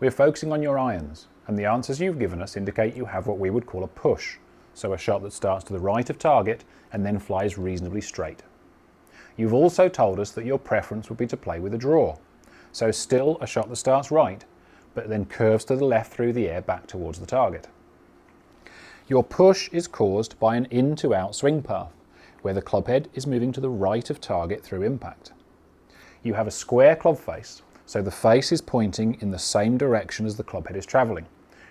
We're focusing on your irons, and the answers you've given us indicate you have what we would call a push, so a shot that starts to the right of target and then flies reasonably straight. You've also told us that your preference would be to play with a draw, so still a shot that starts right, but then curves to the left through the air back towards the target. Your push is caused by an in to out swing path, where the club head is moving to the right of target through impact. You have a square club face, so the face is pointing in the same direction as the club head is travelling,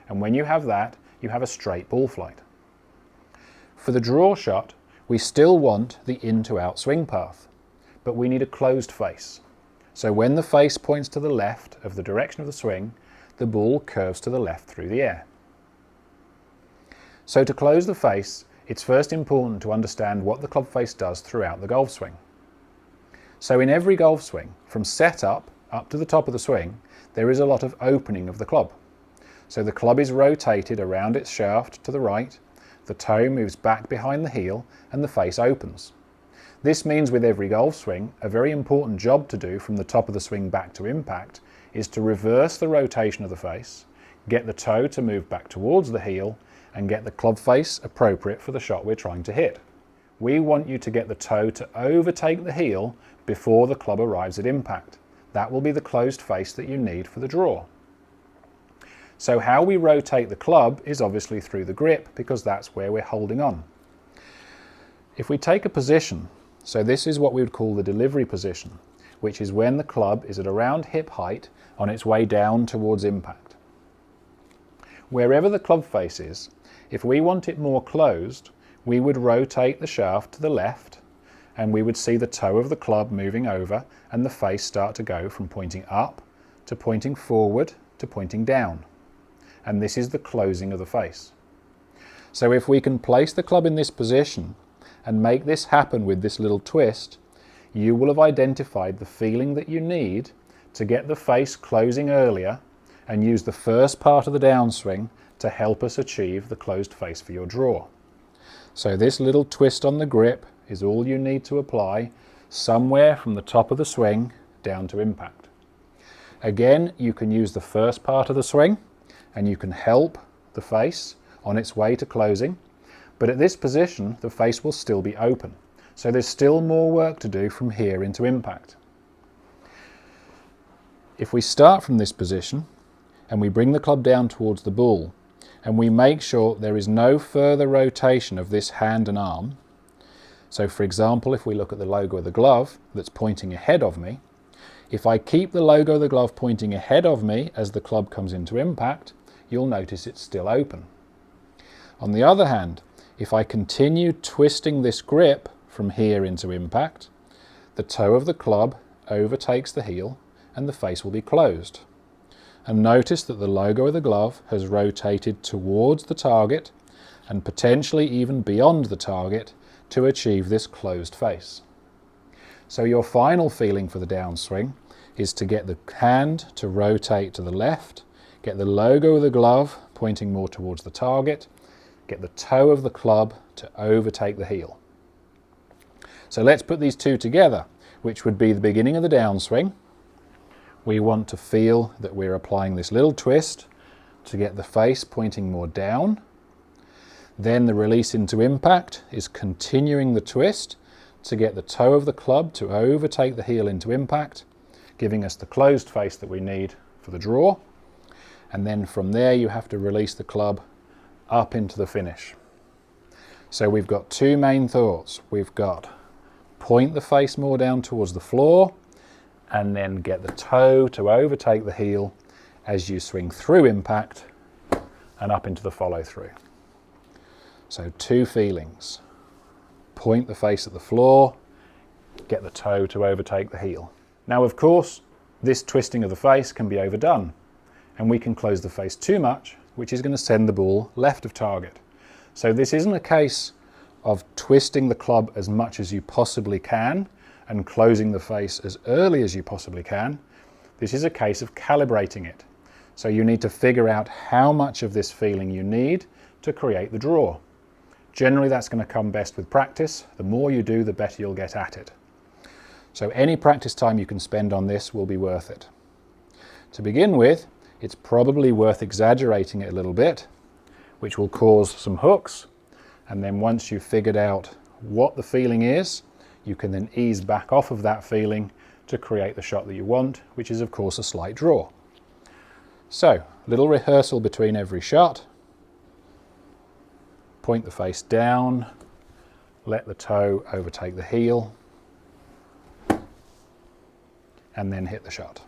and when you have that, you have a straight ball flight. For the draw shot, we still want the in to out swing path, but we need a closed face. So when the face points to the left of the direction of the swing, the ball curves to the left through the air. So to close the face, it's first important to understand what the club face does throughout the golf swing. So in every golf swing, from setup up to the top of the swing, there is a lot of opening of the club. So the club is rotated around its shaft to the right, the toe moves back behind the heel, and the face opens. This means with every golf swing, a very important job to do from the top of the swing back to impact is to reverse the rotation of the face, get the toe to move back towards the heel, and get the club face appropriate for the shot we're trying to hit. We want you to get the toe to overtake the heel before the club arrives at impact. That will be the closed face that you need for the draw. So how we rotate the club is obviously through the grip, because that's where we're holding on. If we take a position, so this is what we would call the delivery position, which is when the club is at around hip height on its way down towards impact. Wherever the club face is, if we want it more closed, we would rotate the shaft to the left, and we would see the toe of the club moving over and the face start to go from pointing up to pointing forward to pointing down. And this is the closing of the face. So if we can place the club in this position and make this happen with this little twist, you will have identified the feeling that you need to get the face closing earlier and use the first part of the downswing to help us achieve the closed face for your draw. So this little twist on the grip is all you need to apply somewhere from the top of the swing down to impact. Again, you can use the first part of the swing and you can help the face on its way to closing, but at this position the face will still be open, so there's still more work to do from here into impact. If we start from this position and we bring the club down towards the ball and we make sure there is no further rotation of this hand and arm, so for example if we look at the logo of the glove that's pointing ahead of me, if I keep the logo of the glove pointing ahead of me as the club comes into impact, you'll notice it's still open. On the other hand, if I continue twisting this grip from here into impact, the toe of the club overtakes the heel and the face will be closed. And notice that the logo of the glove has rotated towards the target and potentially even beyond the target to achieve this closed face. So your final feeling for the downswing is to get the hand to rotate to the left, get the logo of the glove pointing more towards the target, get the toe of the club to overtake the heel. So let's put these two together, which would be the beginning of the downswing. We want to feel that we're applying this little twist to get the face pointing more down. Then the release into impact is continuing the twist to get the toe of the club to overtake the heel into impact, giving us the closed face that we need for the draw. And then from there you have to release the club up into the finish. So we've got two main thoughts. We've got point the face more down towards the floor and then get the toe to overtake the heel as you swing through impact and up into the follow through. So two feelings. Point the face at the floor, get the toe to overtake the heel. Now of course this twisting of the face can be overdone and we can close the face too much, which is going to send the ball left of target. So this isn't a case of twisting the club as much as you possibly can and closing the face as early as you possibly can. This is a case of calibrating it. So you need to figure out how much of this feeling you need to create the draw. Generally that's going to come best with practice. The more you do, the better you'll get at it. So any practice time you can spend on this will be worth it. To begin with, it's probably worth exaggerating it a little bit, which will cause some hooks. And then once you've figured out what the feeling is, you can then ease back off of that feeling to create the shot that you want, which is of course a slight draw. So, little rehearsal between every shot. Point the face down, let the toe overtake the heel, and then hit the shot.